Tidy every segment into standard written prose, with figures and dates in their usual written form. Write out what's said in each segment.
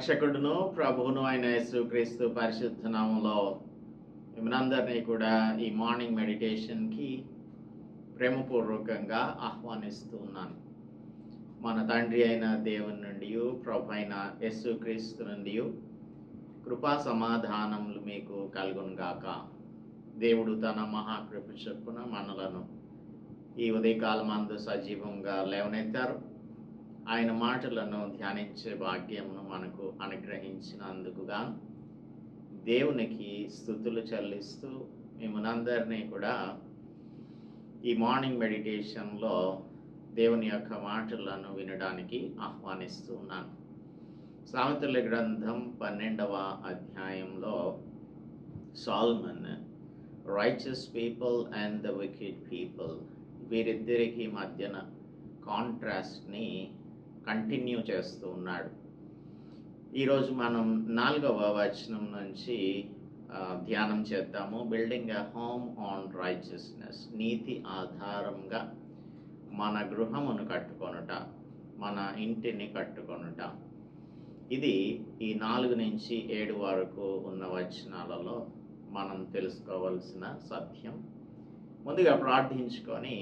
రక్షకుడును ప్రభువును అయిన యేసుక్రీస్తు పరిశుద్ధ నామములో మిమ్మల్నందరినీ కూడా ఈ మార్నింగ్ మెడిటేషన్కి ప్రేమపూర్వకంగా ఆహ్వానిస్తూ ఉన్నాను. మన తండ్రి అయిన దేవుని నుండి, ప్రభు అయిన యేసుక్రీస్తు నుండి కృపా సమాధానములు మీకు కలుగునుగాక. దేవుడు తన మహాకృప చొప్పున మనలను ఈ ఉదయకాలమందు సజీవంగా లేవనెత్తారు. ఆయన మాటలను ధ్యానించే భాగ్యమును మనకు అనుగ్రహించినందుకుగా దేవునికి స్తుతులు చెల్లిస్తూ మిమ్మల్నందరినీ కూడా ఈ మార్నింగ్ మెడిటేషన్లో దేవుని యొక్క మాటలను వినడానికి ఆహ్వానిస్తూ ఉన్నాను. సామెతల గ్రంథం 12వ అధ్యాయంలో Solomon righteous people and the wicked people వీరిద్దరికి మధ్యన కాంట్రాస్ట్ని కంటిన్యూ చేస్తూ ఉన్నాడు. ఈరోజు మనం 4వ వచనం నుంచి ధ్యానం చేద్దాము. Building a home on righteousness, నీతి ఆధారంగా మన గృహమును కట్టుకొనుట, మన ఇంటిని కట్టుకొనుట. ఇది ఈ 4 నుంచి 7 వరకు ఉన్న వచనాలలో మనం తెలుసుకోవాల్సిన సత్యం. ముందుగా ప్రార్థించుకొని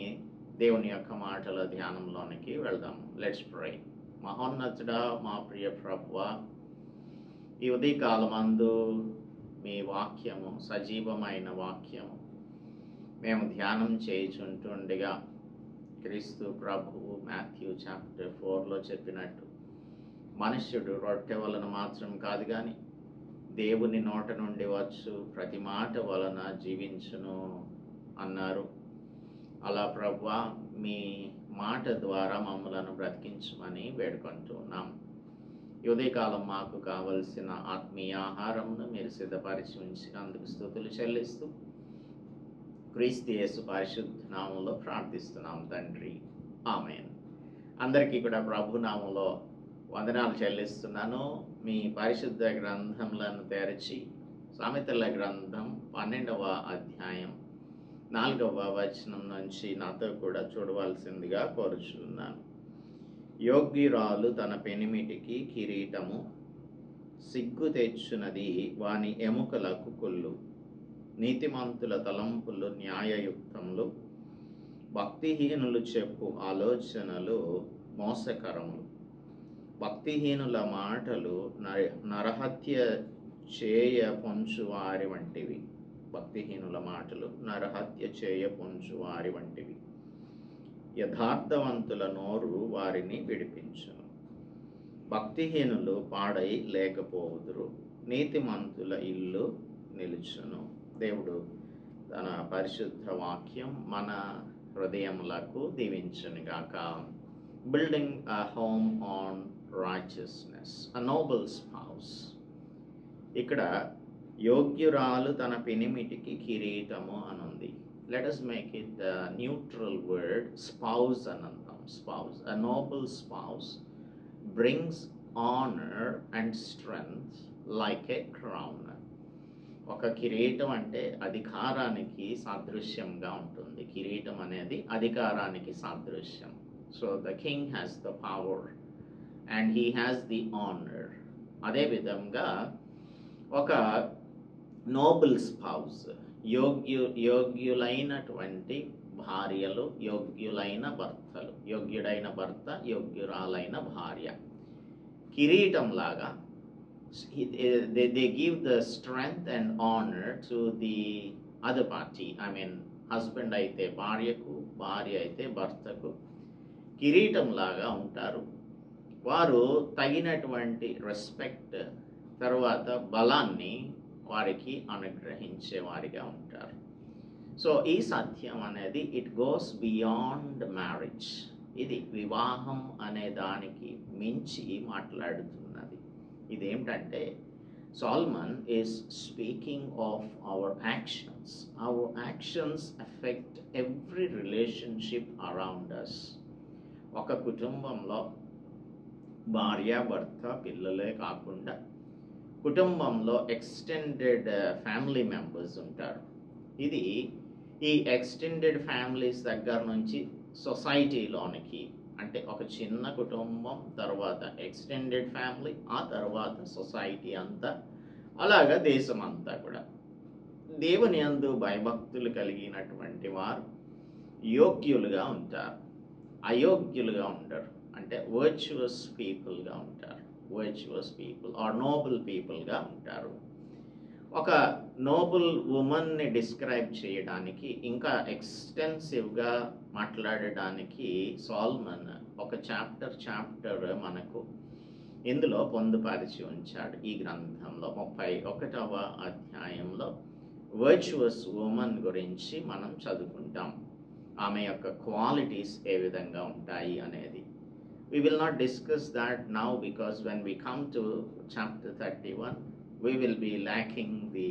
దేవుని యొక్క మాటల ధ్యానంలోనికి వెళ్దాం. Let's pray. మహోన్నతుడా, మా ప్రియ ప్రభువా, ఈ ఉదయకాలమందు మీ వాక్యము, సజీవమైన వాక్యము మేము ధ్యానం చేయుచుంటుండగా క్రీస్తు ప్రభువు మాథ్యూ చాప్టర్ 4లో చెప్పినట్టు మనుష్యుడు రొట్టె వలన మాత్రం కాదు కానీ దేవుని నోట నుండి వచ్చు ప్రతి మాట వలన జీవించును అన్నారు. అలా ప్రభువా, మీ మాట ద్వారా మమ్మలను బ్రతికించమని వేడుకుంటున్నాం. ఈ ఉదయకాలం మాకు కావలసిన ఆత్మీయ ఆహారంను మీరు సిద్ధపరిచి ఉంచినందుకు స్తుతులు చెల్లిస్తూ క్రీస్తు యేసు పరిశుద్ధ నామంలో ప్రార్థిస్తున్నాం తండ్రి, ఆమేన్. అందరికీ కూడా ప్రభు నామంలో వందనాలు చెల్లిస్తున్నాను. మీ పరిశుద్ధ గ్రంథములను తెరచి సామెతల గ్రంథం 12వ అధ్యాయం 4వ వచనం నుంచి నాతో కూడా చూడవలసిందిగా కోరుచున్నాను. యోగ్యురాలు తన పెనిమిటికి కిరీటము, సిగ్గు తెచ్చునది వాని ఎముకలకు కొల్లు. నీతిమంతుల తలంపులు న్యాయయుక్తములు, భక్తిహీనులు చెప్పు ఆలోచనలు మోసకరములు. భక్తిహీనుల మాటలు నరహత్య చేయ పొంచువారి వంటివి. భక్తిహీనుల మాటలు నరహత్య చేయ పొంచువారి వంటివి. యథార్థవంతుల నోరు వారిని విడిపించును. భక్తిహీనులు పాడై లేకపోవుదురు, నీతిమంతుల ఇల్లు నిలుచును. దేవుడు తన పరిశుద్ధ వాక్యం మన హృదయములకు దీవించునుగాక. Building a home on righteousness, a noble spouse. ఇక్కడ యోగ్యురాలు తన పెనిమిటికి కిరీటము అనుంది. Let us make it the neutral word, spouse anandam. Spouse, a noble spouse brings honor and strength like a crown. ఒక కిరీటం అంటే అధికారానికి సాదృశ్యంగా ఉంటుంది. కిరీటం అనేది అధికారానికి సాదృశ్యం. So the king has the power and he has the honor. అదే విధంగా ఒక నోబుల్ స్పౌస్, యోగ్యులైనటువంటి భార్యలు, యోగ్యులైన భర్తలు, యోగ్యుడైన భర్త, యోగ్యురాలైన భార్య. కిరీటం లాగా they give the strength and honor to the other party. I mean, husband అయితే భార్యకు, భార్య అయితే భర్తకు కిరీటం లాగా ఉంటారు. వారు తగినటువంటి రెస్పెక్ట్, తర్వాత బలాన్ని వారికి అనుగ్రహించే వారిగా ఉంటారు. సో ఈ సత్యం అనేది ఇట్ గోస్ బియాండ్ మ్యారేజ్. ఇది వివాహం అనే దానికి మించి మాట్లాడుతున్నది. ఇదేమిటంటే Solomon is speaking of our actions. Our actions affect every relationship around us. ఒక కుటుంబంలో భార్య, భర్త, పిల్లలే కాకుండా కుటుంబంలో ఎక్స్టెండెడ్ ఫ్యామిలీ మెంబర్స్ ఉంటారు. ఈ ఎక్స్టెండెడ్ ఫ్యామిలీస్ దగ్గర నుంచి సొసైటీలోనికి, అంటే ఒక చిన్న కుటుంబం, తర్వాత ఎక్స్టెండెడ్ ఫ్యామిలీ, ఆ తర్వాత సొసైటీ అంతా, అలాగా దేశం అంతా కూడా దేవుని యందు భయభక్తులు కలిగినటువంటి వారు యోగ్యులుగా ఉంటారు, అయోగ్యులుగా ఉండరు. అంటే వర్చువస్ పీపుల్గా ఉంటారు. వర్చువస్ పీపుల్ ఆర్ నోబుల్ పీపుల్గా ఉంటారు. ఒక నోబుల్ ఉమెన్ని డిస్క్రైబ్ చేయడానికి, ఇంకా ఎక్స్టెన్సివ్గా మాట్లాడడానికి సాల్మన్ ఒక చాప్టర్ మనకు ఇందులో పొందుపరిచి ఉంచాడు. ఈ గ్రంథంలో 31వ అధ్యాయంలో వర్చువస్ ఉమెన్ గురించి మనం చదువుకుంటాం. ఆమె యొక్క క్వాలిటీస్ ఏ విధంగా ఉంటాయి అనేది. We will not discuss that now, because when we come to chapter 31, we will be lacking the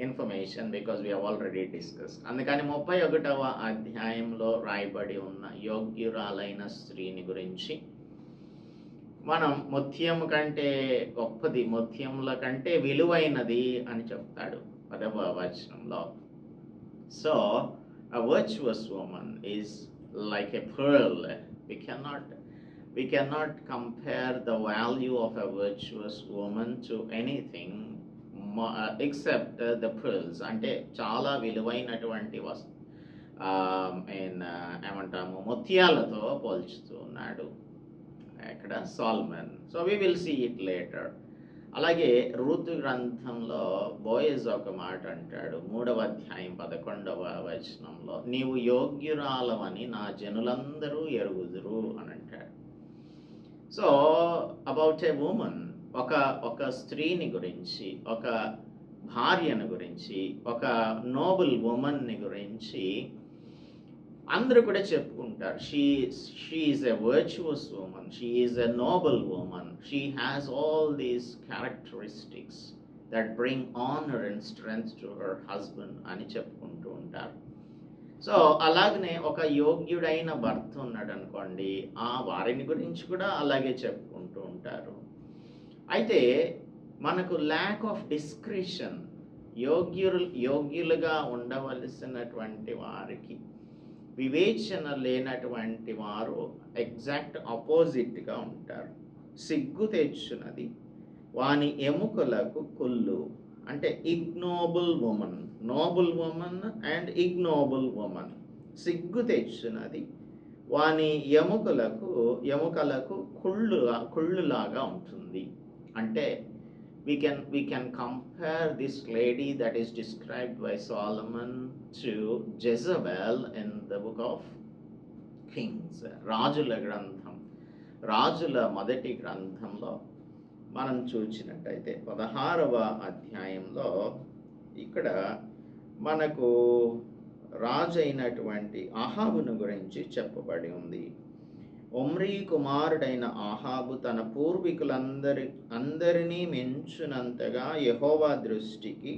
information because we have already discussed. అందుకని 31వ అధ్యాయంలో రాయబడి ఉన్న యోగ్యురాలైన స్త్రీని గురించి మనం ముత్యము కంటే గొప్పది, ముత్యముల కంటే విలువైనది అని చెప్తాడు 10వ వచనంలో. So a virtuous woman is like a pearl. We cannot compare the value of a virtuous woman to anything except the pearls. అంటే చాలా విలువైనటువంటి ఏమంటాము ముత్యాలతో పోల్చుతూ ఉన్నాడు ఇక్కడ Solomon. So we will see it later. అలాగే రూతు గ్రంథంలో బోయజ్ ఒక మాట అంటాడు 3వ అధ్యాయం 11వ వచనంలో, నీవు యోగ్యురాలవని నా జనులందరూ ఎరుగుదురు అని అంటాడు. సో అబౌట్ ఏ ఉమెన్, ఒక స్త్రీని గురించి, ఒక భార్యను గురించి, ఒక నోబుల్ ఉమెన్ని గురించి అందరూ కూడా చెప్పుకుంటారు. She is a virtuous women, she is a noble women, she has all these characteristics that bring honour and strength to her husband అని చెప్పుకుంటూ ఉంటారు. సో అలాగనే ఒక యోగ్యుడైన భర్త ఉన్నాడు అనుకోండి, ఆ వారిని గురించి కూడా అలాగే చెప్పుకుంటూ ఉంటారు. అయితే మనకు ల్యాక్ ఆఫ్ డిస్క్రిషన్, యోగ్యులుగా ఉండవలసినటువంటి వారికి వివేచన లేనటువంటి వారు ఎగ్జాక్ట్ ఆపోజిట్గా ఉంటారు. సిగ్గు తెచ్చున్నది వాని ఎముకలకు కుళ్ళు. అంటే ignoble women, noble women and ignoble women. సిగ్గు తెచ్చున్నది వాని ఎముకలకు కుళ్ళులాగా ఉంటుంది. అంటే we can compare this lady that is described by Solomon to Jezebel in the book of Kings. రాజుల గ్రంథం, రాజుల మొదటి గ్రంథంలో మనం చూసినట్టయితే 16వ అధ్యాయంలో ఇక్కడ మనకు రాజు అయినటువంటి ఆహాబును గురించి చెప్పబడి ఉంది. ఒమ్రీ కుమారుడైన ఆహాబు తన పూర్వీకులందరినీ మెంచునంతగా యెహోవా దృష్టికి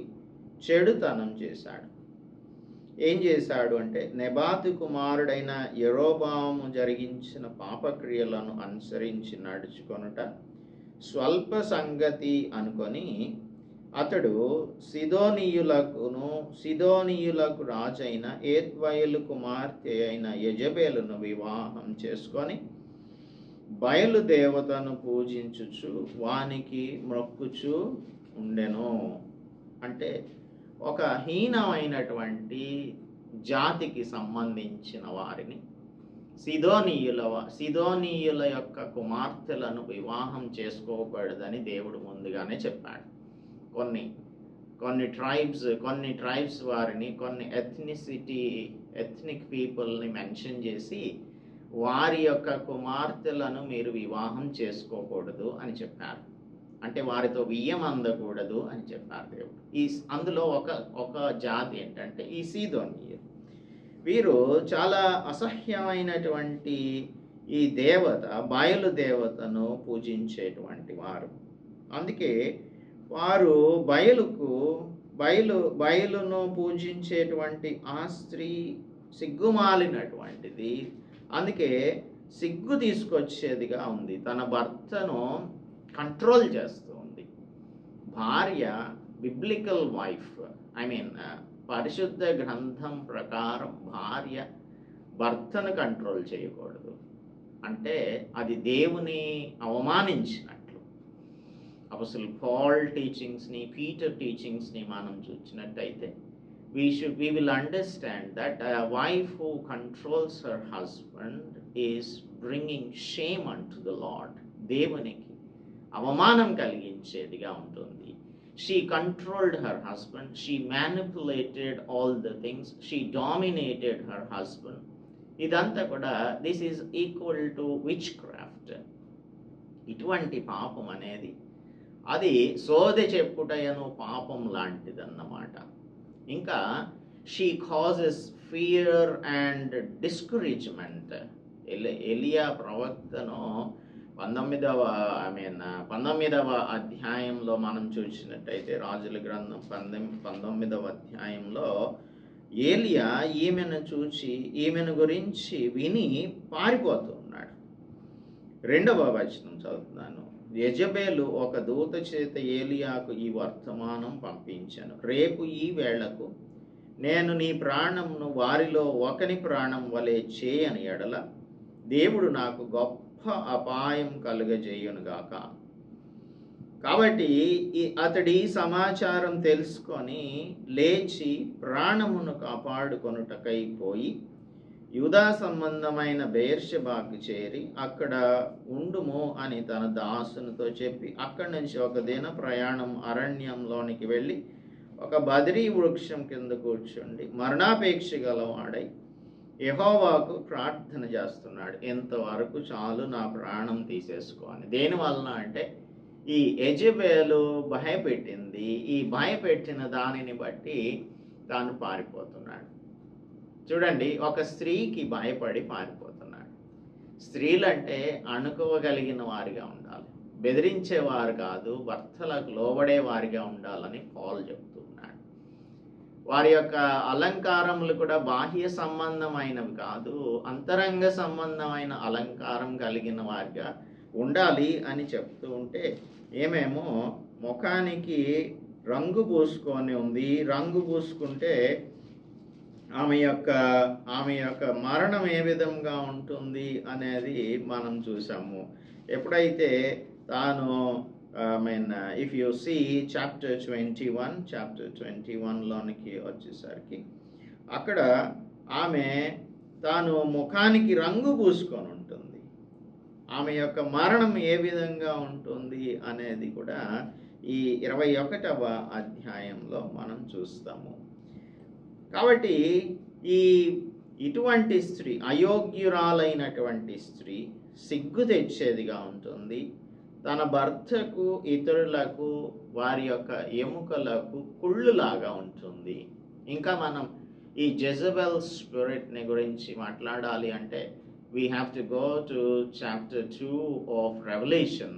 చెడుతనం చేశాడు. ఏం చేశాడు అంటే, నెబాతు కుమారుడైన యెరోబాము జరిగించిన పాపక్రియలను అనుసరించి నడుచుకొనుట స్వల్ప సంగతి అనుకొని అతడు సిదోనీయులకు రాజైన ఏత్వయలు కుమార్తె అయిన యెజబెలును వివాహం చేసుకొని బయలు దేవతను పూజించుచు వానికి మొక్కుచు ఉండెను. అంటే ఒక హీనమైనటువంటి జాతికి సంబంధించిన వారిని, సిదోనీయుల యొక్క కుమార్తెలను వివాహం చేసుకోకూడదని దేవుడు ముందుగానే చెప్పాడు. కొన్ని ట్రైబ్స్ వారిని, కొన్ని ఎథ్నిక్ పీపుల్ని మెన్షన్ చేసి వారి యొక్క కుమార్తెలను మీరు వివాహం చేసుకోకూడదు అని చెప్పారు. అంటే వారితో వియ్యం అందకూడదు అని చెప్పారు దేవుడు. అందులో ఒక జాతి ఏంటంటే ఈ సీదోనీయులు. వీరు చాలా అసహ్యమైనటువంటి ఈ దేవత, బయలు దేవతను పూజించేటువంటి వారు. అందుకే వారు బయలును పూజించేటువంటి ఆ స్త్రీ సిగ్గుమాలినటువంటిది. అందుకే సిగ్గు తీసుకొచ్చేదిగా ఉంది. తన భర్తను కంట్రోల్ చేస్తూ ఉంది. భార్య బిబ్లికల్ వైఫ్, పరిశుద్ధ గ్రంథం ప్రకారం భార్య భర్తను కంట్రోల్ చేయకూడదు. అంటే అది దేవుని అవమానించినట్లు. అపోస్తలుడు పాల్ టీచింగ్స్ని, పీటర్ టీచింగ్స్ని మనం చూసినట్టయితే we will understand that a wife who controls her husband is bringing shame unto the Lord. దేవునికి అవమానం కలిగించేదిగా ఉంటుంది. She controlled her husband, she manipulated all the things, she dominated her husband. ఇదంతా కూడా this is equal to witchcraft. ఇటువంటి పాపం అనేది అది సోదె చెప్పుటయను పాపం లాంటిదన్నమాట. ఇంకా she causes fear and discouragement. ఎలియా ప్రవక్తను 19వ అధ్యాయంలో మనం చూసినట్టయితే రాజుల గ్రంథం 19వ అధ్యాయంలో ఏలియా ఈమెను గురించి విని పారిపోతున్నాడు. 2వ వచనం చదువుతున్నాను. యెజబెలు ఒక దూత చేత ఏలియాకు ఈ వర్తమానం పంపించెను. రేపు ఈ వేళకు నేను నీ ప్రాణంను వారిలో ఒకని ప్రాణం వలె చేయని ఎడల దేవుడు నాకు గొప్ప అపాయం కలుగజేయునుగాక. కాబట్టి అతడి సమాచారం తెలుసుకొని లేచి ప్రాణమును కాపాడుకొనుటకై పోయి యూదా సంబంధమైన బెయేర్షెబాకు చేరి అక్కడ ఉండుము అని తన దాసునితో చెప్పి అక్కడి నుంచి ఒక దిన ప్రయాణం అరణ్యంలోనికి వెళ్ళి ఒక బదరీ వృక్షం కింద కూర్చుండి మరణాపేక్ష గలవాడై యెహోవాకు ప్రార్థన చేస్తున్నాడు. ఎంతవరకు చాలు, నా ప్రాణం తీసేసుకో అని. దేనివలన అంటే ఈ యెజబెలు భయపెట్టింది. ఈ భయపెట్టిన దానిని బట్టి తాను పారిపోతున్నాడు. చూడండి, ఒక స్త్రీకి భయపడి పారిపోతున్నాడు. స్త్రీలంటే అణుకోగలిగిన వారిగా ఉండాలి, బెదిరించేవారు కాదు, భర్తలకు లోబడే వారిగా ఉండాలని పౌలు చెప్తున్నాడు. వారి యొక్క అలంకారములు కూడా బాహ్య సంబంధమైనవి కాదు, అంతరంగ సంబంధమైన అలంకారం కలిగిన వారిగా ఉండాలి అని చెప్తూ ఉంటే ఏమేమో ముఖానికి రంగు పూసుకొని ఉంది. రంగు పూసుకుంటే ఆమె యొక్క మరణం ఏ విధంగా ఉంటుంది అనేది మనం చూసాము. ఎప్పుడైతే తాను ఇఫ్ యు సీ చాప్టర్ 21లోనికి వచ్చేసరికి అక్కడ ఆమె తాను ముఖానికి రంగు పూసుకొని ఉంటుంది. ఆమె యొక్క మరణం ఏ విధంగా ఉంటుంది అనేది కూడా ఈ 21వ అధ్యాయంలో మనం చూస్తాము. కాబట్టి ఇటువంటి స్త్రీ, అయోగ్యురాలైనటువంటి స్త్రీ సిగ్గు తెచ్చేదిగా ఉంటుంది. తన భర్తకు, ఇతరులకు, వారి యొక్క ఎముకలకు కుళ్ళులాగా ఉంటుంది. ఇంకా మనం ఈ జెజబెల్ స్పిరిట్ని గురించి మాట్లాడాలి అంటే we have to go to chapter 2 of Revelation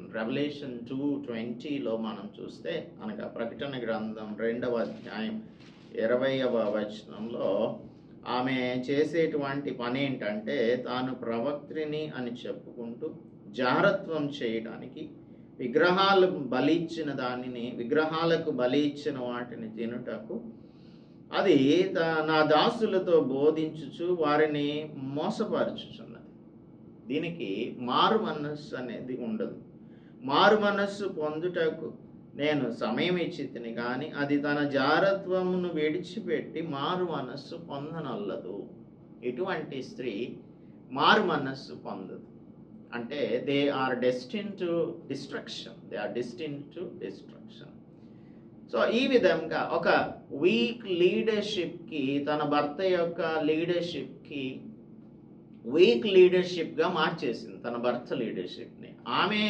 2:20లో మనం చూస్తే, అనగా ప్రకటన గ్రంథం 2వ అధ్యాయం 20వ వచనంలో ఆమె చేసేటువంటి పని ఏంటంటే తాను ప్రవక్త్రిని అని చెప్పుకుంటూ జారత్వం చేయడానికి విగ్రహాలకు బలి ఇచ్చిన వాటిని తినుటకు అది నా దాసులతో బోధించుచు వారిని మోసపరచుచున్నది. దీనికి మారు మనస్సు అనేది ఉండదు. మారు మనస్సు పొందుటకు నేను సమయం ఇచ్చితిని కానీ అది తన జారత్వమును విడిచిపెట్టి మారు మనస్సు పొందనల్లదు. ఇటువంటి స్త్రీ మారు మనస్సు పొందదు. అంటే they are destined to destruction. So ఈ విధంగా ఒక వీక్ లీడర్షిప్కి, తన భర్త యొక్క లీడర్షిప్కి వీక్ లీడర్షిప్గా మార్చేసింది తన భర్త లీడర్షిప్ని. ఆమె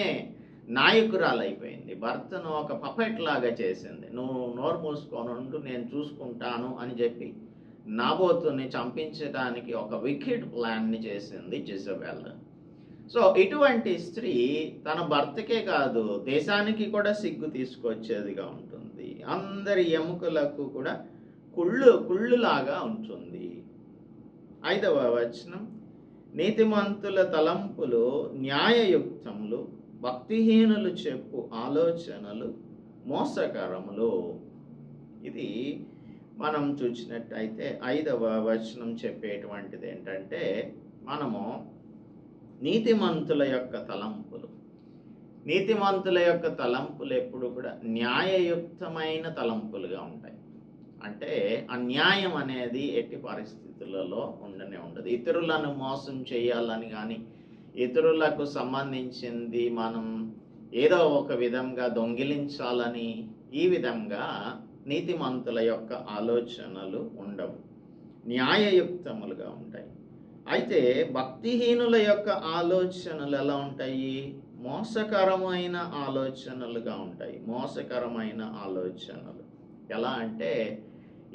నాయకురాలైపోయింది. భర్తను ఒక పపెట్ లాగా చేసింది. నువ్వు నోరు మూసుకొని ఉండు, నేను చూసుకుంటాను అని చెప్పి నాబోతుని చంపించడానికి ఒక వికెట్ ప్లాన్ని చేసింది జెజబెల్. సో ఇటువంటి స్త్రీ తన భర్తకే కాదు, దేశానికి కూడా సిగ్గు తీసుకొచ్చేదిగా ఉంటుంది. అందరి ఎముకలకు కూడా కుళ్ళులాగా ఉంటుంది. 5వ వచనం, నీతిమంతుల తలంపులు న్యాయయుక్తములు, భక్తిహీనులు చెప్పు ఆలోచనలు మోసకరములు. ఇది మనం చూసినట్టయితే 5వ వచనం చెప్పేటువంటిది ఏంటంటే, మనము నీతిమంతుల యొక్క తలంపులు. నీతిమంతుల యొక్క తలంపులు ఎప్పుడు కూడా న్యాయయుక్తమైన తలంపులుగా ఉంటాయి. అంటే అన్యాయం అనేది ఎట్టి పరిస్థితులలో ఉండనే ఉండదు. ఇతరులను మోసం చేయాలని కానీ, ఇతరులకు సంబంధించింది మనం ఏదో ఒక విధంగా దొంగిలించాలని ఈ విధంగా నీతిమంతుల యొక్క ఆలోచనలు ఉండవు, న్యాయయుక్తములుగా ఉంటాయి. అయితే భక్తిహీనుల యొక్క ఆలోచనలు ఎలా ఉంటాయి? మోసకరమైన ఆలోచనలుగా ఉంటాయి. మోసకరమైన ఆలోచనలు ఎలా అంటే,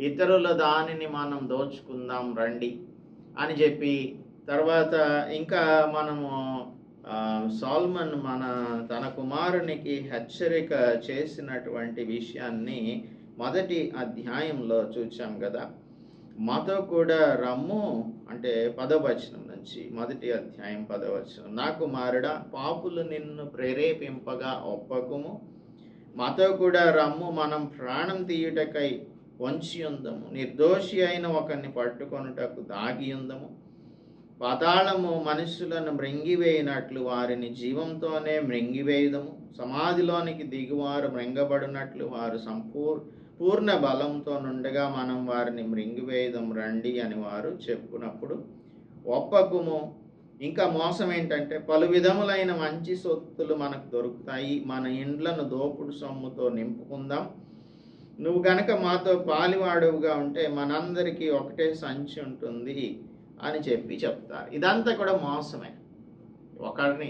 ఇతరుల దానిని మనం దోచుకుందాం రండి అని చెప్పి, తర్వాత ఇంకా మనము సాల్మన్ తన కుమారునికి హెచ్చరిక చేసినటువంటి విషయాన్ని మొదటి అధ్యాయంలో చూచాం కదా. మాతో కూడా రమ్ము అంటే 10వ వచనం నుంచి, మొదటి అధ్యాయం 10వ వచనం. నా కుమారుడా, పాపులు నిన్ను ప్రేరేపింపగా ఒప్పకుము, మాతో కూడా రమ్ము, మనం ప్రాణం తీయుటకై వంచి ఉందము, నిర్దోషి అయిన ఒకరిని పట్టుకొనుటకు దాగి ఉందము. పాతాళము మనుషులను మృంగివేయినట్లు వారిని జీవంతోనే మృంగివేయుదము, సమాధిలోనికి దిగువారు మృంగబడినట్లు వారు పూర్ణ బలంతో నుండగా మనం వారిని మృంగివేయుదం రండి అని వారు చెప్పునప్పుడు ఒప్పకుము. ఇంకా మోసం ఏంటంటే, పలు విధములైన మంచి సొత్తులు మనకు దొరుకుతాయి, మన ఇండ్లను దోపుడు సొమ్ముతో నింపుకుందాం, నువ్వు గనక మాతో పాలివాడుగా ఉంటే మనందరికీ ఒకటే సంచి ఉంటుంది అని చెప్తారు. ఇదంతా కూడా మోసమే. ఒకరిని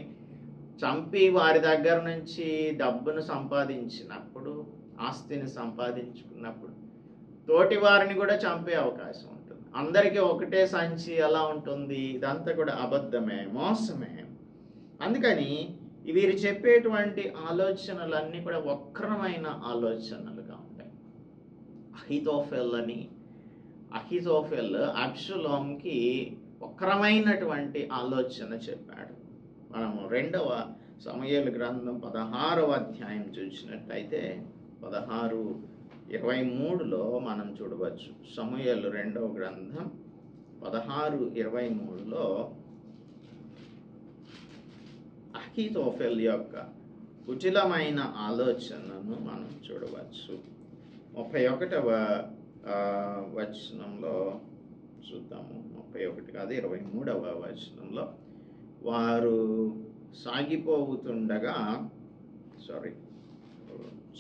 చంపి వారి దగ్గర నుంచి డబ్బును సంపాదించినప్పుడు, ఆస్తిని సంపాదించుకున్నప్పుడు తోటి వారిని కూడా చంపే అవకాశం ఉంటుంది. అందరికీ ఒకటే సంచి ఎలా ఉంటుంది? ఇదంతా కూడా అబద్ధమే, మోసమే. అందుకని వీరు చెప్పేటువంటి ఆలోచనలన్నీ కూడా వక్రమైన ఆలోచనలుగా ఉంటాయి. అహీతోఫెల్ అబ్షలోంకి వక్రమైనటువంటి ఆలోచన చెప్పాడు. మనము 2వ సమూయేలు గ్రంథం 16వ అధ్యాయం చూసినట్లయితే 16:23లో మనం చూడవచ్చు. సమూయేలు 2వ గ్రంథం 16:23లో అహీతోఫెల్ యొక్క కుటిలమైన ఆలోచనను మనం చూడవచ్చు. 31వ వచనంలో చూద్దాము. 31 కాదు, 23వ వచనంలో, వారు సాగిపోతుండగా,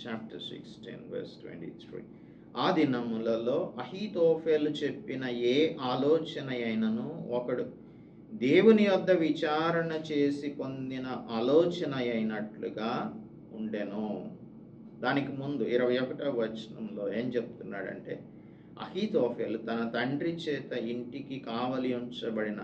చాప్టర్ 16 verse 23, ఆ దినములలో అహీతోఫెలు చెప్పిన ఏ ఆలోచన అయినను ఒకడు దేవుని యొద్ద విచారణ చేసి పొందిన ఆలోచన అయినట్లుగా ఉండెను. దానికి ముందు 21వ వచనంలో ఏం చెప్తున్నాడంటే, అహీతోఫెలు తన తండ్రి చేత ఇంటికి కావలి ఉంచబడిన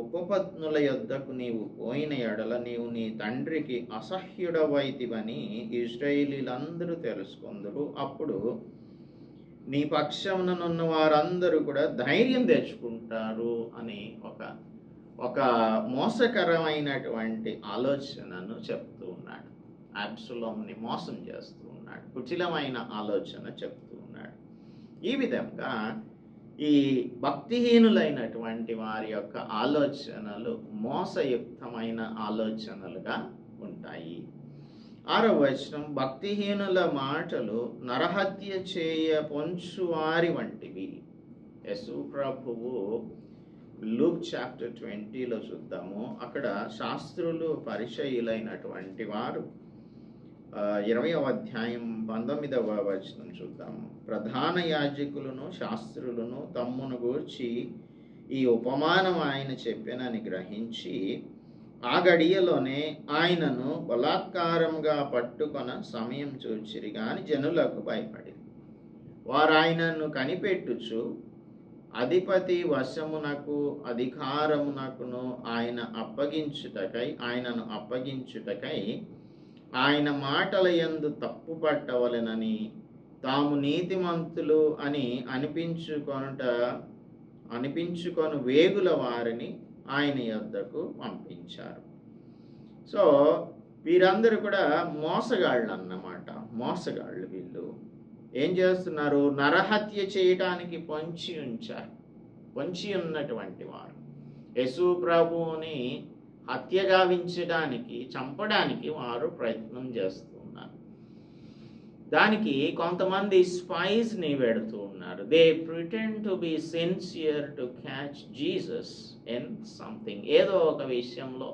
ఉపపత్నుల యొద్దకు నీవు పోయిన ఎడల నీవు నీ తండ్రికి అసహ్యుడవైతివని ఇశ్రాయేలీలందరూ తెలుసుకొందురు. అప్పుడు నీ పక్షముననున్న వారందరూ కూడా ధైర్యం తెచ్చుకుంటారు అని ఒక మోసకరమైనటువంటి ఆలోచనను చెప్తూ ఉన్నాడు. అబ్షలోముని మోసం చేస్తూ ఉన్నాడు. కుటిలమైన ఆలోచన చెప్తూ ఉన్నాడు. ఈ విధంగా ఈ భక్తిహీనులైనటువంటి వారి యొక్క ఆలోచనలు మోసయుక్తమైన ఆలోచనలుగా ఉంటాయి. 6వ వచనం, భక్తిహీనుల మాటలు నరహత్య చేయ పొంచువారి వంటివి. యేసు ప్రభువు లూక్ చాప్టర్ 20లో చూద్దాము. అక్కడ శాస్త్రులు పరిచయులైనటువంటి వారు 20వ అధ్యాయం 19వ వచనం చూద్దాము. ప్రధాన యాజకులను శాస్త్రులను తమ్మును గూర్చి ఈ ఉపమానం ఆయన చెప్పెనని గ్రహించి ఆ గడియలోనే ఆయనను బలాత్కారంగా పట్టుకొన సమయం చూచిరి గాని జనులకు భయపడి వారు ఆయనను కనిపెట్టుచు అధిపతి వశమునకు అధికారమునకును ఆయనను అప్పగించుటకై ఆయన మాటల యందు తప్పు పట్టవలెనని తాము నీతిమంతులు అని అనిపించుకొను వేగుల వారిని ఆయన యొద్దకు పంపించారు. సో వీరందరూ కూడా మోసగాళ్ళు అన్నమాట. మోసగాళ్ళు. వీళ్ళు ఏం చేస్తున్నారు? నరహత్య చేయటానికి పొంచి ఉన్నటువంటి వారు. యేసు ప్రభువుని హత్య గావించడానికి, చంపడానికి వారు ప్రయత్నం చేస్తున్నారు. దానికి కొంతమంది స్పైస్ని పెడుతూ ఉన్నారు. They pretend to be sincere to catch Jesus in something. ఏదో ఒక విషయంలో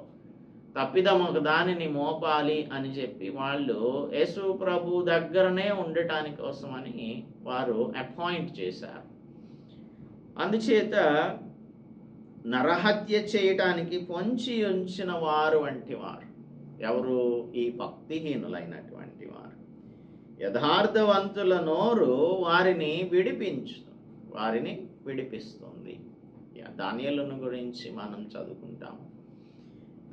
తప్పిదం ఒక దానిని మోపాలి అని చెప్పి వాళ్ళు యేసు ప్రభు దగ్గరనే ఉండటానికి కోసమని వారు అపాయింట్ చేశారు. అందుచేత నరహత్య చేయటానికి పొంచి ఉంచిన వారు వంటి వారు ఎవరు? ఈ భక్తిహీనులైనటువంటి వారు. యథార్థవంతుల నోరు వారిని విడిపిస్తుంది. దానియేలును గురించి మనం చదువుకుంటాము.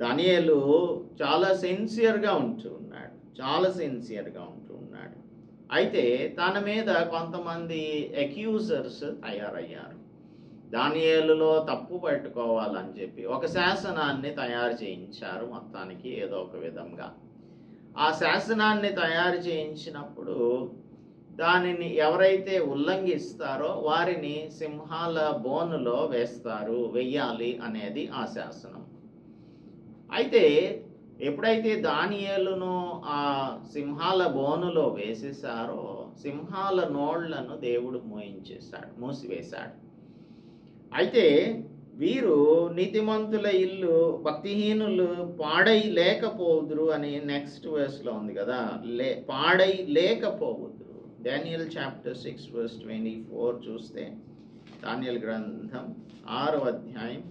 దానియేలు చాలా సిన్సియర్గా ఉంటూ ఉన్నాడు. అయితే తన మీద కొంతమంది అక్యూజర్స్ తయారయ్యారు. దానియేలులో తప్పు పట్టుకోవాలని చెప్పి ఒక శాసనాన్ని తయారు చేయించారు. మొత్తానికి ఏదో ఒక విధంగా ఆ శాసనాన్ని తయారు చేయించినప్పుడు దానిని ఎవరైతే ఉల్లంఘిస్తారో వారిని సింహాల బోనులో వెయ్యాలి అనేది ఆ శాసనం. అయితే ఎప్పుడైతే దానియేలును ఆ సింహాల బోనులో వేసేశారో సింహాల నోళ్లను దేవుడు మూసివేశాడు. అయితే వీరు నీతిమంతుల ఇల్లు భక్తిహీనులు పాడై లేకపోదురు అని నెక్స్ట్ వర్స్లో ఉంది కదా. పాడై లేకపోదురు. దానియేల్ చాప్టర్ 6 verse 24 చూస్తే దానియేలు గ్రంథం 6వ అధ్యాయం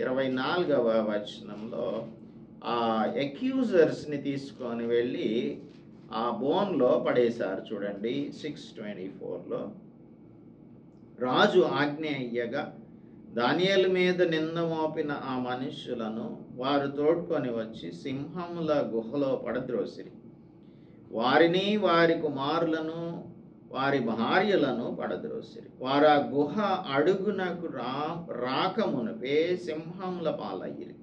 24వ వచనంలో ఆ అక్యూజర్స్ని తీసుకొని వెళ్ళి ఆ బోన్లో పడేశారు. చూడండి 6:24లో రాజు ఆజ్ఞ అయ్యగా దానియేలు మీద నింద మోపిన ఆ మనుష్యులను వారు తోడ్కొని వచ్చి సింహముల గుహలో పడద్రోసిరి. వారిని, వారి కుమారులను, వారి భార్యలను పడద్రోసిరి. వారు ఆ గుహ అడుగునకు రాకమునుపే సింహముల పాలయ్యిరి.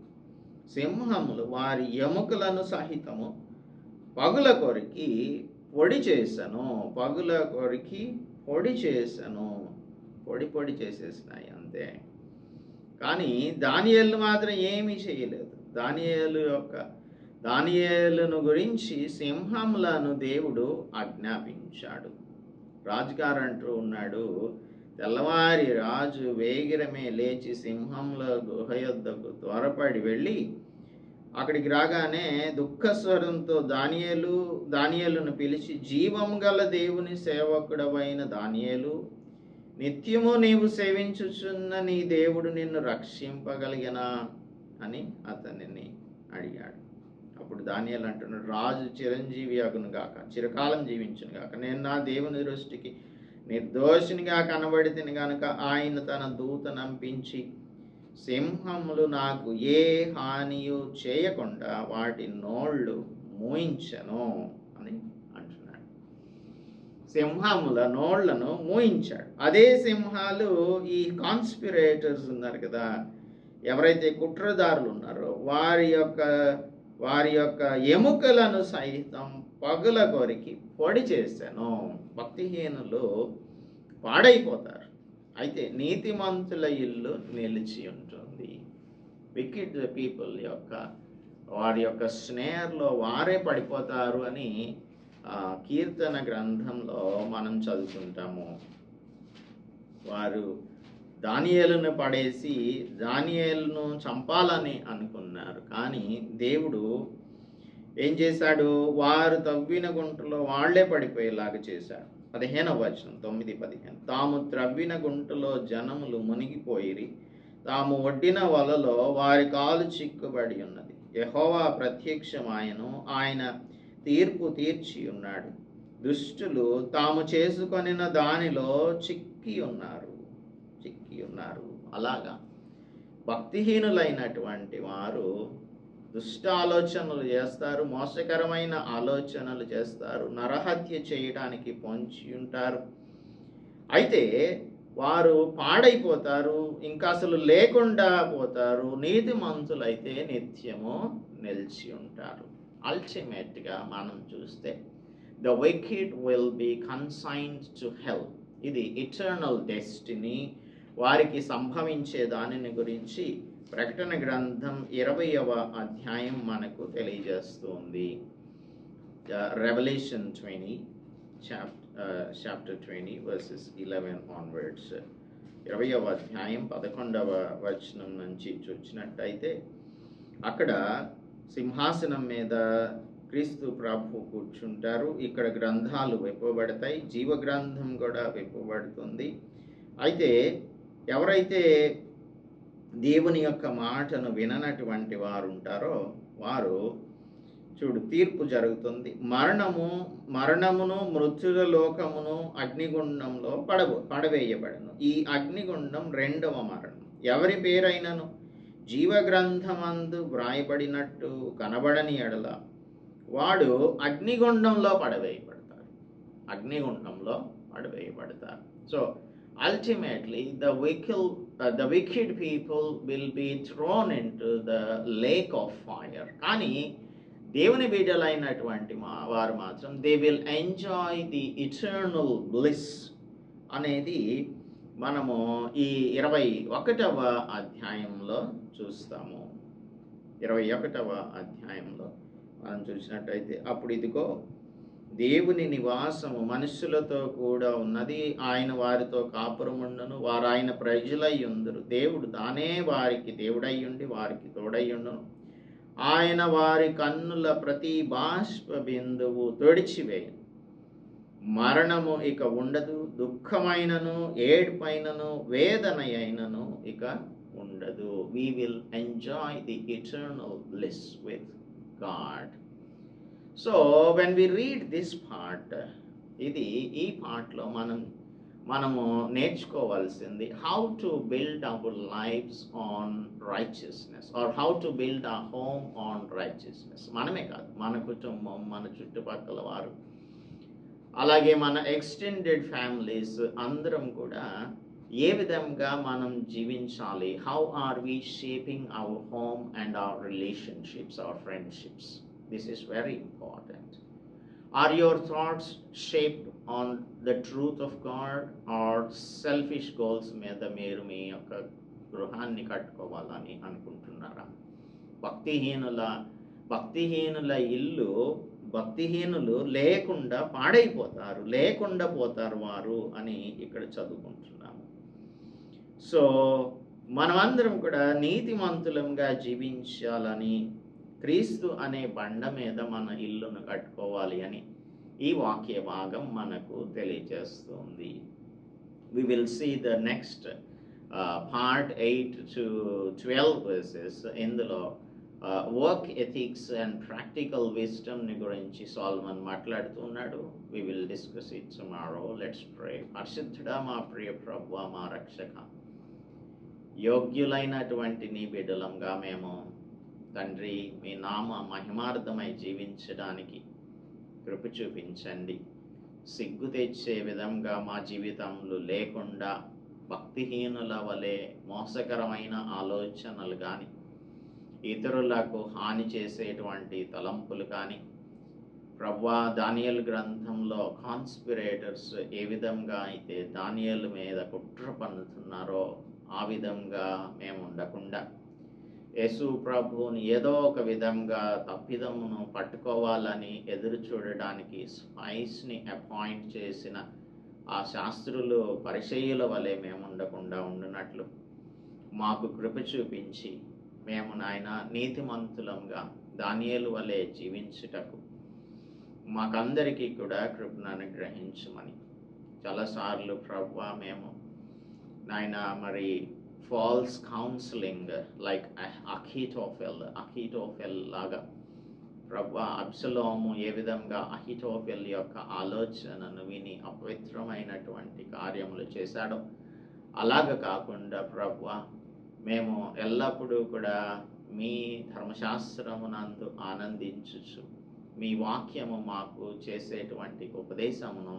సింహములు వారి ఎముకలను సహితము పగుల కొరికి పొడి చేసేసినాయి అంతే. కానీ దానియేలు మాత్రం ఏమీ చేయలేదు. దానియేలును గురించి సింహములను దేవుడు ఆజ్ఞాపించాడు. రాజుగారు అంటూ ఉన్నాడు, తెల్లవారి రాజు వేగిరమే లేచి సింహముల గుహ యొద్దకు త్వరపడి వెళ్ళి అక్కడికి రాగానే దుఃఖస్వరంతో దానియేలును పిలిచి, జీవం గల దేవుని సేవకుడవైన దానియేలు, నిత్యము నీవు సేవించుచున్న నీ దేవుడు నిన్ను రక్షింపగలిగినా అని అతనిని అడిగాడు. అప్పుడు దానియేలు అంటున్నాడు, రాజు చిరంజీవి అగును గాక, చిరకాలం జీవించును గాక. నేను నా దేవుని దృష్టికి నిర్దోషినిగా కనబడితిని గనుక ఆయన తన దూతనంపించి సింహములు నాకు ఏ హానియు చేయకుండా వాటి నోళ్ళు మూయించెను అని అంటున్నాడు. సింహముల నోళ్లను మూయించాడు. అదే సింహాలు ఈ కాన్స్పిరేటర్స్ ఉన్నారు కదా, ఎవరైతే కుట్రదారులు ఉన్నారో వారి యొక్క ఎముకలను సైతం పగుల కొరికి పొడి చేశాను. భక్తిహీనులు పాడైపోతారు. అయితే నీతిమంతుల ఇల్లు నిలిచి ఉంటుంది. వికెడ్ పీపుల్ వారి యొక్క స్నేహంలో వారే పడిపోతారు అని కీర్తన గ్రంథంలో మనం చదువుకుంటాము. వారు దానియేలును పడేసి దానియేలును చంపాలని అనుకున్నారు. కానీ దేవుడు ఏం చేశాడు? వారు తవ్విన గుంటలో వాళ్లే పడిపోయేలాగా చేశాడు. 15వ వచనం 9-15. తాము త్రవ్విన గుంటలో జనములు మునిగిపోయిరి, తాము ఒడ్డిన వలలో వారి కాలు చిక్కుబడి ఉన్నది. యెహోవా ప్రత్యక్షమాయను, ఆయన తీర్పు తీర్చి ఉన్నాడు. దుష్టులు తాము చేసుకొనిన దానిలో చిక్కి ఉన్నారు. అలాగా భక్తిహీనులైనటువంటి వారు దుష్ట ఆలోచనలు చేస్తారు, మోసకరమైన ఆలోచనలు చేస్తారు, నరహత్య చేయడానికి పొంచి ఉంటారు. అయితే వారు పాడైపోతారు, ఇంకా అసలు లేకుండా పోతారు. నీతిమంతులైతే నిత్యము నిలిచి ఉంటారు. అల్టిమేట్గా మనం చూస్తే the wicked will be consigned to hell. ఇది ఇటర్నల్ డెస్టినీ. వారికి సంభవించే దానిని గురించి ప్రకటన గ్రంథం 20వ అధ్యాయం మనకు తెలియజేస్తుంది. Revelation 20, chapter 20, verses 11 onwards. 20వ అధ్యాయం 11వ వచనం నుంచి చూసినట్టయితే అక్కడ సింహాసనం మీద క్రీస్తు ప్రభు కూర్చుంటారు. ఇక్కడ గ్రంథాలు విప్పబడతాయి, జీవ గ్రంథం కూడా విప్పబడుతుంది. అయితే ఎవరైతే దేవుని యొక్క మాటను విననటువంటి వారు ఉంటారో వారు చూడు, తీర్పు జరుగుతుంది. మరణమును మృత్యుల లోకమును అగ్నిగుండంలో పడవేయబడను. ఈ అగ్నిగుండం రెండవ మరణం. ఎవరి పేరైనను జీవగ్రంథమందు వ్రాయబడినట్టు కనబడని ఎడల వాడు అగ్నిగుండంలో పడవేయబడతారు. So ultimately the wicked people will be thrown into the lake of fire. కానీ దేవుని బిడ్డలైనటువంటి వారు మాత్రం they will enjoy the eternal bliss అనేది మనము ఈ 21వ అధ్యాయంలో చూస్తాము. 21వ అధ్యాయంలో మనం చూసినట్టయితే అప్పుడు ఇదిగో దేవుని నివాసము మనుషులతో కూడా ఉన్నది, ఆయన వారితో కాపురముండును, వారు ఆయన ప్రజలై ఉందురు, దేవుడు తానే వారికి దేవుడై ఉండి వారికి తోడై ఉండును, ఆయన వారి కన్నుల ప్రతి బాష్ప బిందువు తొడిచివేయను, మరణము ఇక ఉండదు, దుఃఖమైనను ఏడుపైనను వేదన అయినను ఇక ఉండదు. We will enjoy the eternal bliss with God. So when we read this part, ఈ పార్ట్లో మనము నేర్చుకోవాల్సింది how to build our lives on righteousness or how to build our home on righteousness. మనమే కాదు, మన కుటుంబం, మన చుట్టుపక్కల వారు, అలాగే మన ఎక్స్టెండెడ్ ఫ్యామిలీస్ అందరం కూడా ఏ విధంగా మనం జీవించాలి. How are we shaping our home and our relationships, our friendships? This is very important. Are your thoughts shaped on the truth of God or selfish goals మీద మీరు మీ యొక్క గృహాన్ని కట్టుకోవాలని అనుకుంటున్నారా? భక్తిహీనుల ఇల్లు భక్తిహీనులు లేకుండా పోతారు వారు అని ఇక్కడ చదువుకుంటున్నాము. సో మనమందరం కూడా నీతిమంతులంగా జీవించాలని, క్రీస్తు అనే బండ మీద మన ఇల్లును కట్టుకోవాలి అని ఈ వాక్య భాగం మనకు తెలియజేస్తుంది. We will see the next part 8 to 12 verses. ఇందులో work ethics and practical wisdom ని గురించి సాల్మన్ మాట్లాడుతున్నాడు. We will discuss it tomorrow. Let's pray. పరిశుద్ధుడా, మా ప్రియ ప్రభువా, మా రక్షక, యోగ్యులైనటువంటి నీ బిడ్డలంగా మేము తండ్రి మీ నామ మహిమార్థమై జీవించడానికి కృప చూపించండి. సిగ్గు తెచ్చే విధంగా మా జీవితంలో లేకుండా భక్తిహీనుల వలె మోసకరమైన ఆలోచనలు కానీ, ఇతరులకు హాని చేసేటువంటి తలంపులు కానీ, ప్రభువా దానియేలు గ్రంథంలో కాన్స్పిరేటర్స్ ఏ విధంగా అయితే దానియేలు మీద కుట్ర పన్నుతున్నారో ఆ విధంగా మేము ఉండకుండా యేసు ప్రభువుని ఏదో ఒక విధంగా తప్పిదమును పట్టుకోవాలని ఎదురు చూడడానికి స్పైస్ని అపాయింట్ చేసిన ఆ శాస్త్రులు పరిచయుల వలె మేము ఉండకుండా ఉండునట్లు మాకు కృప చూపించి మేము నాయన నీతిమంతులంగా దానియేలు వలె జీవించుటకు మాకందరికీ కూడా కృపను అనుగ్రహించమని. చాలాసార్లు ప్రభువా మేము నాయన మరి ఫాల్స్ కౌన్సిలింగ్ లైక్ అహీతోఫెల్ లాగా ప్రభువా అబ్షలోము ఏ విధంగా అహీతోఫెల్ యొక్క ఆలోచనను విని అపవిత్రమైనటువంటి కార్యములు చేశాడో అలాగ కాకుండా ప్రభువా మేము ఎల్లప్పుడూ కూడా మీ ధర్మశాస్త్రమునందు ఆనందించుచు మీ వాక్యము మాకు చేసేటువంటి ఉపదేశమును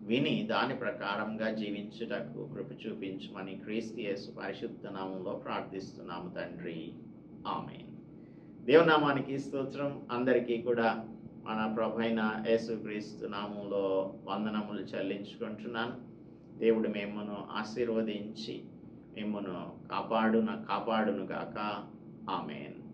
విని దాని ప్రకారంగా జీవించుటకు కృప చూపించమని క్రీస్తు యేసు పరిశుద్ధ నామంలో ప్రార్థిస్తున్నాము తండ్రి, ఆమేన్. దేవునామానికి స్తోత్రం. అందరికీ కూడా మన ప్రభువైన యేసు క్రీస్తు నామంలో వందనములు చెల్లించుకుంటున్నాను. దేవుడు మిమ్మల్ని ఆశీర్వదించి మిమ్మును కాపాడును గాక. ఆమెన్.